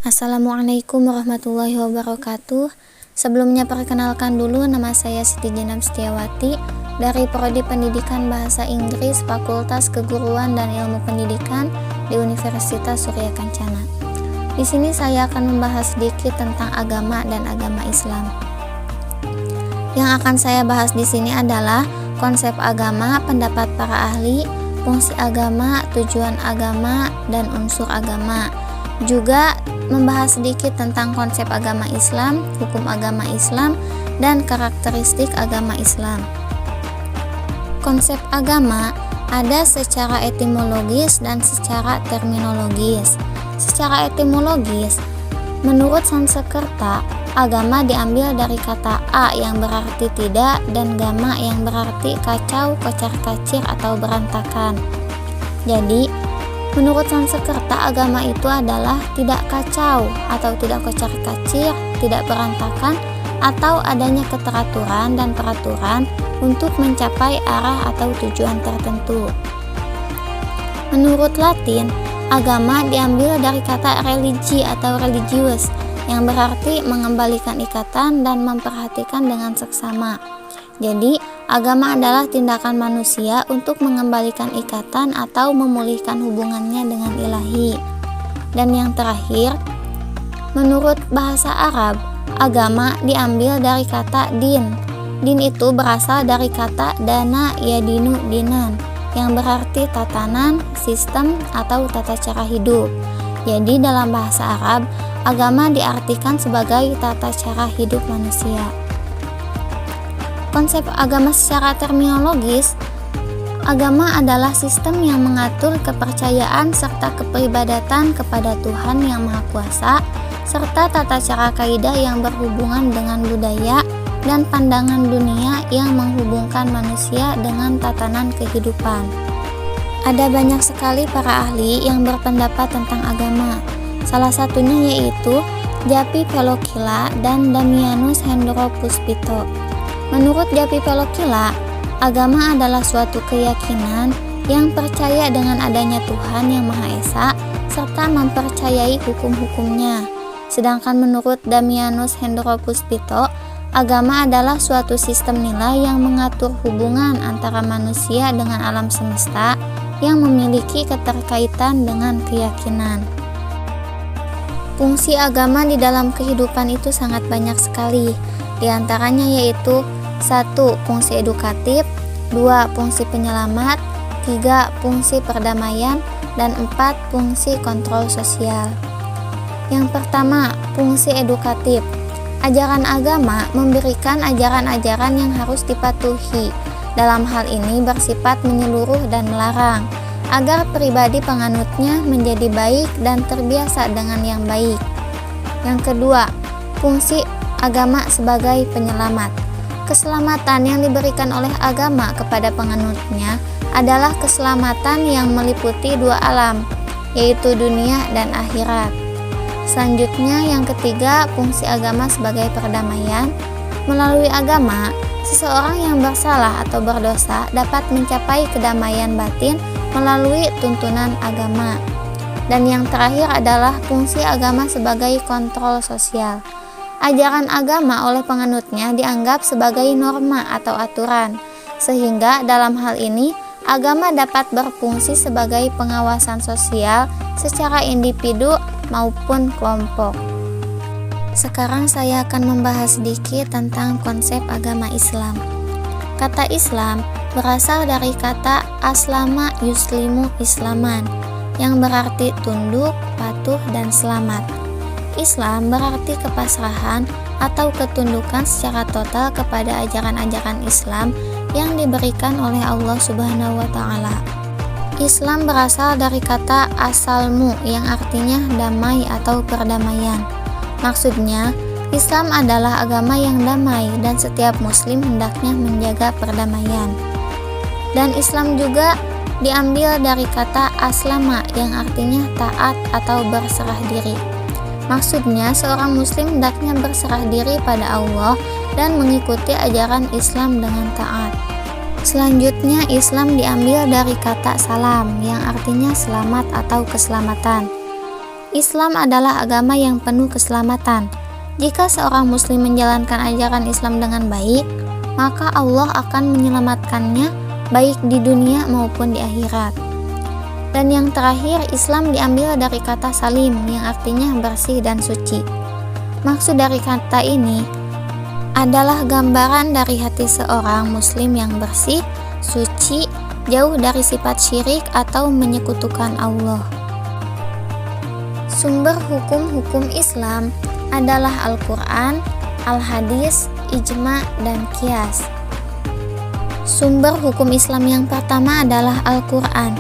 Assalamualaikum warahmatullahi wabarakatuh. Sebelumnya perkenalkan dulu, nama saya Siti Jenab Setiawati dari Prodi Pendidikan Bahasa Inggris Fakultas Keguruan dan Ilmu Pendidikan di Universitas Surya Kencana. Di sini saya akan membahas sedikit tentang agama dan agama Islam. Yang akan saya bahas di sini adalah konsep agama, pendapat para ahli, fungsi agama, tujuan agama, dan unsur agama. Juga membahas sedikit tentang konsep agama Islam, hukum agama Islam, dan karakteristik agama Islam. Konsep agama ada secara etimologis dan secara terminologis. Secara etimologis, menurut Sanskerta, agama diambil dari kata a yang berarti tidak dan gama yang berarti kacau, kocar-kacir, atau berantakan. Jadi, menurut Sanskerta, agama itu adalah tidak kacau atau tidak kocar-kacir, tidak berantakan, atau adanya keteraturan dan peraturan untuk mencapai arah atau tujuan tertentu. Menurut Latin, agama diambil dari kata religi atau religius, yang berarti mengembalikan ikatan dan memperhatikan dengan seksama. Jadi, agama adalah tindakan manusia untuk mengembalikan ikatan atau memulihkan hubungannya dengan ilahi. Dan yang terakhir, menurut bahasa Arab, agama diambil dari kata din. Din itu berasal dari kata dana yadinu dinan, yang berarti tatanan, sistem, atau tata cara hidup. Jadi dalam bahasa Arab, agama diartikan sebagai tata cara hidup manusia. Konsep agama secara terminologis, agama adalah sistem yang mengatur kepercayaan serta keperibadatan kepada Tuhan Yang Maha Kuasa, serta tata cara kaidah yang berhubungan dengan budaya dan pandangan dunia yang menghubungkan manusia dengan tatanan kehidupan. Ada banyak sekali para ahli yang berpendapat tentang agama. Salah satunya yaitu Japi Pelokila dan Damianus Hendropuspito. Menurut Japi Pelokila, agama adalah suatu keyakinan yang percaya dengan adanya Tuhan Yang Maha Esa serta mempercayai hukum-hukumnya. Sedangkan menurut Damianus Hendropuspito, agama adalah suatu sistem nilai yang mengatur hubungan antara manusia dengan alam semesta yang memiliki keterkaitan dengan keyakinan. Fungsi agama di dalam kehidupan itu sangat banyak sekali. Di antaranya yaitu 1. Fungsi edukatif, 2. Fungsi penyelamat, 3. Fungsi perdamaian, dan 4. Fungsi kontrol sosial. Yang pertama, fungsi edukatif. Ajaran agama memberikan ajaran-ajaran yang harus dipatuhi. Dalam hal ini bersifat menyeluruh dan melarang, agar pribadi penganutnya menjadi baik dan terbiasa dengan yang baik. Yang kedua, fungsi agama sebagai penyelamat. Keselamatan yang diberikan oleh agama kepada penganutnya adalah keselamatan yang meliputi dua alam, yaitu dunia dan akhirat. Selanjutnya, yang ketiga, fungsi agama sebagai perdamaian. Melalui agama, seseorang yang bersalah atau berdosa dapat mencapai kedamaian batin melalui tuntunan agama. Dan yang terakhir adalah fungsi agama sebagai kontrol sosial. Ajaran agama oleh penganutnya dianggap sebagai norma atau aturan, sehingga dalam hal ini agama dapat berfungsi sebagai pengawasan sosial secara individu maupun kelompok. Sekarang saya akan membahas sedikit tentang konsep agama Islam. Kata Islam berasal dari kata aslama yuslimu islaman, yang berarti tunduk, patuh, dan selamat. Islam berarti kepasrahan atau ketundukan secara total kepada ajaran-ajaran Islam yang diberikan oleh Allah Subhanahu wa Ta'ala. Islam berasal dari kata asalmu yang artinya damai atau perdamaian. Maksudnya, Islam adalah agama yang damai dan setiap muslim hendaknya menjaga perdamaian. Dan Islam juga diambil dari kata aslama yang artinya taat atau berserah diri. Maksudnya, seorang muslim hendaknya berserah diri pada Allah dan mengikuti ajaran Islam dengan taat. Selanjutnya, Islam diambil dari kata salam yang artinya selamat atau keselamatan. Islam adalah agama yang penuh keselamatan. Jika seorang muslim menjalankan ajaran Islam dengan baik, maka Allah akan menyelamatkannya baik di dunia maupun di akhirat. Dan yang terakhir, Islam diambil dari kata salim yang artinya bersih dan suci. Maksud dari kata ini adalah gambaran dari hati seorang muslim yang bersih, suci, jauh dari sifat syirik atau menyekutukan Allah. Sumber hukum-hukum Islam adalah Al-Quran, Al-Hadis, Ijma, dan Qiyas. Sumber hukum Islam yang pertama adalah Al-Quran.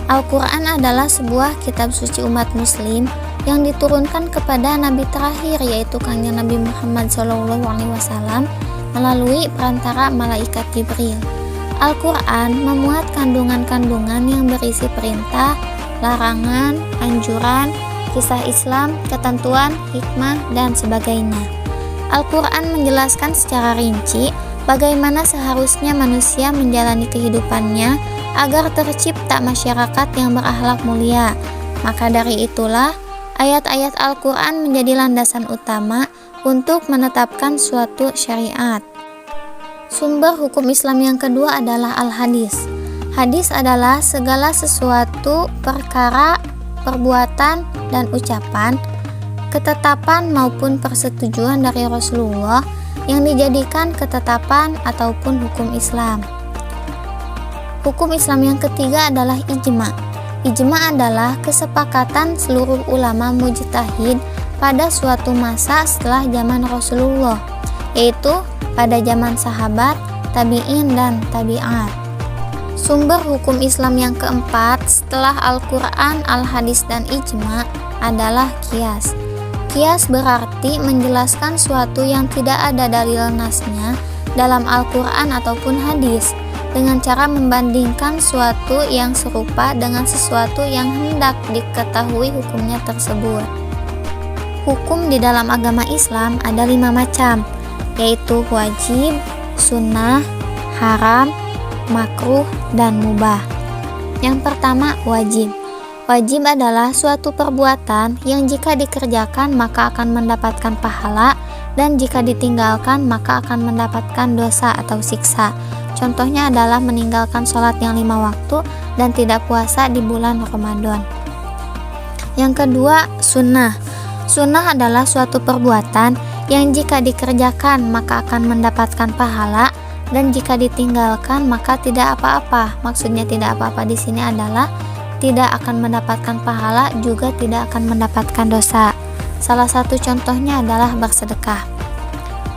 Al-Quran adalah sebuah kitab suci umat muslim yang diturunkan kepada Nabi terakhir, yaitu Kanjeng Nabi Muhammad SAW melalui perantara malaikat Jibril. Al-Quran memuat kandungan-kandungan yang berisi perintah, larangan, anjuran, kisah Islam, ketentuan, hikmah, dan sebagainya. Al-Quran menjelaskan secara rinci bagaimana seharusnya manusia menjalani kehidupannya agar tercipta masyarakat yang berakhlak mulia. Maka dari itulah ayat-ayat Al-Quran menjadi landasan utama untuk menetapkan suatu syariat. Sumber hukum Islam yang kedua adalah Al-Hadis. Hadis adalah segala sesuatu, perkara, perbuatan, dan ucapan, ketetapan maupun persetujuan dari Rasulullah yang dijadikan ketetapan ataupun hukum Islam. Hukum Islam yang ketiga adalah ijma. Ijma adalah kesepakatan seluruh ulama mujtahid pada suatu masa setelah zaman Rasulullah, yaitu pada zaman sahabat, tabi'in, dan tabi'at. Sumber hukum Islam yang keempat setelah Al-Quran, Al-Hadis, dan ijma adalah qiyas. Qiyas berarti menjelaskan suatu yang tidak ada dalil nasnya dalam Al-Quran ataupun hadis, dengan cara membandingkan suatu yang serupa dengan sesuatu yang hendak diketahui hukumnya tersebut. Hukum di dalam agama Islam ada 5 macam, yaitu wajib, sunnah, haram, makruh, dan mubah. Yang pertama, wajib. Wajib adalah suatu perbuatan yang jika dikerjakan maka akan mendapatkan pahala, dan jika ditinggalkan maka akan mendapatkan dosa atau siksa. Contohnya adalah meninggalkan sholat yang 5 waktu dan tidak puasa di bulan Ramadan. Yang kedua, sunnah. Sunnah adalah suatu perbuatan yang jika dikerjakan maka akan mendapatkan pahala, dan jika ditinggalkan maka tidak apa-apa. Maksudnya tidak apa-apa di sini adalah tidak akan mendapatkan pahala, juga tidak akan mendapatkan dosa. Salah satu contohnya adalah bersedekah.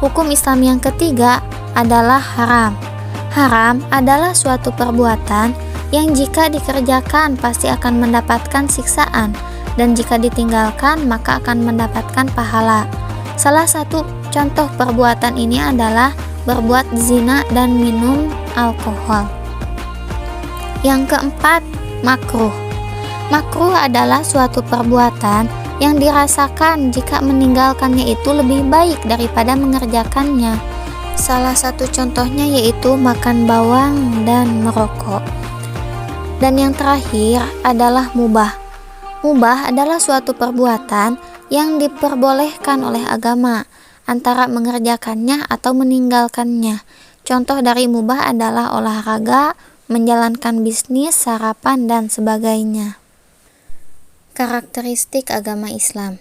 Hukum Islam yang ketiga adalah haram. Haram adalah suatu perbuatan yang jika dikerjakan pasti akan mendapatkan siksaan, dan jika ditinggalkan maka akan mendapatkan pahala. Salah satu contoh perbuatan ini adalah berbuat zina dan minum alkohol. Yang keempat, makruh. Makruh adalah suatu perbuatan yang dirasakan jika meninggalkannya itu lebih baik daripada mengerjakannya. Salah satu contohnya yaitu makan bawang dan merokok. Dan yang terakhir adalah mubah. Mubah adalah suatu perbuatan yang diperbolehkan oleh agama, antara mengerjakannya atau meninggalkannya. Contoh dari mubah adalah olahraga, menjalankan bisnis, sarapan, dan sebagainya. Karakteristik agama Islam.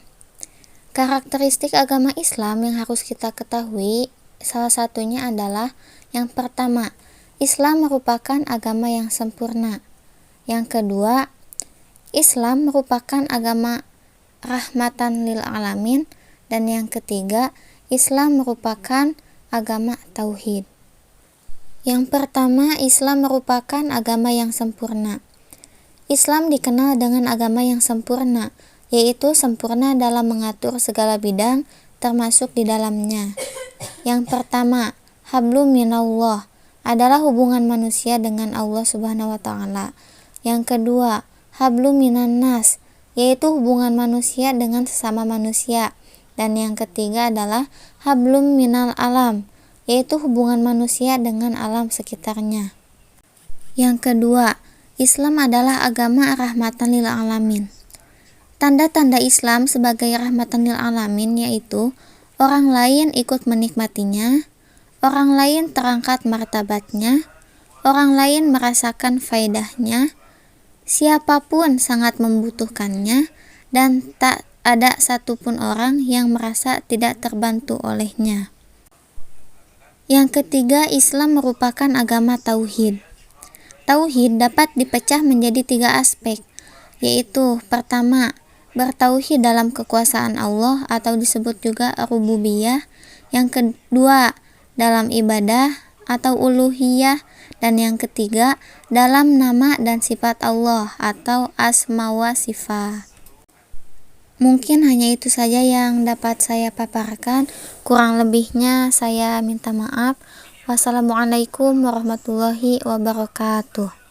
Karakteristik agama Islam yang harus kita ketahui salah satunya adalah yang pertama, Islam merupakan agama yang sempurna. Yang kedua, Islam merupakan agama rahmatan lil alamin. Dan yang ketiga, Islam merupakan agama tauhid. Yang pertama, Islam merupakan agama yang sempurna. Islam dikenal dengan agama yang sempurna, yaitu sempurna dalam mengatur segala bidang termasuk di dalamnya. Yang pertama, hablum minallah adalah hubungan manusia dengan Allah Subhanahu wa taala. Yang kedua, hablum minan nas, yaitu hubungan manusia dengan sesama manusia. Dan yang ketiga adalah hablum minal alam, yaitu hubungan manusia dengan alam sekitarnya. Yang kedua, Islam adalah agama rahmatan lil alamin. Tanda-tanda Islam sebagai rahmatan lil alamin yaitu orang lain ikut menikmatinya, orang lain terangkat martabatnya, orang lain merasakan faedahnya, siapapun sangat membutuhkannya, dan tak ada satupun orang yang merasa tidak terbantu olehnya. Yang ketiga, Islam merupakan agama tauhid. Tauhid dapat dipecah menjadi 3 aspek, yaitu pertama, bertauhid dalam kekuasaan Allah atau disebut juga rububiyah. Yang kedua, dalam ibadah atau uluhiyah. Dan yang ketiga, dalam nama dan sifat Allah atau asma wa sifat. Mungkin hanya itu saja yang dapat saya paparkan. Kurang lebihnya saya minta maaf. Wassalamualaikum warahmatullahi wabarakatuh.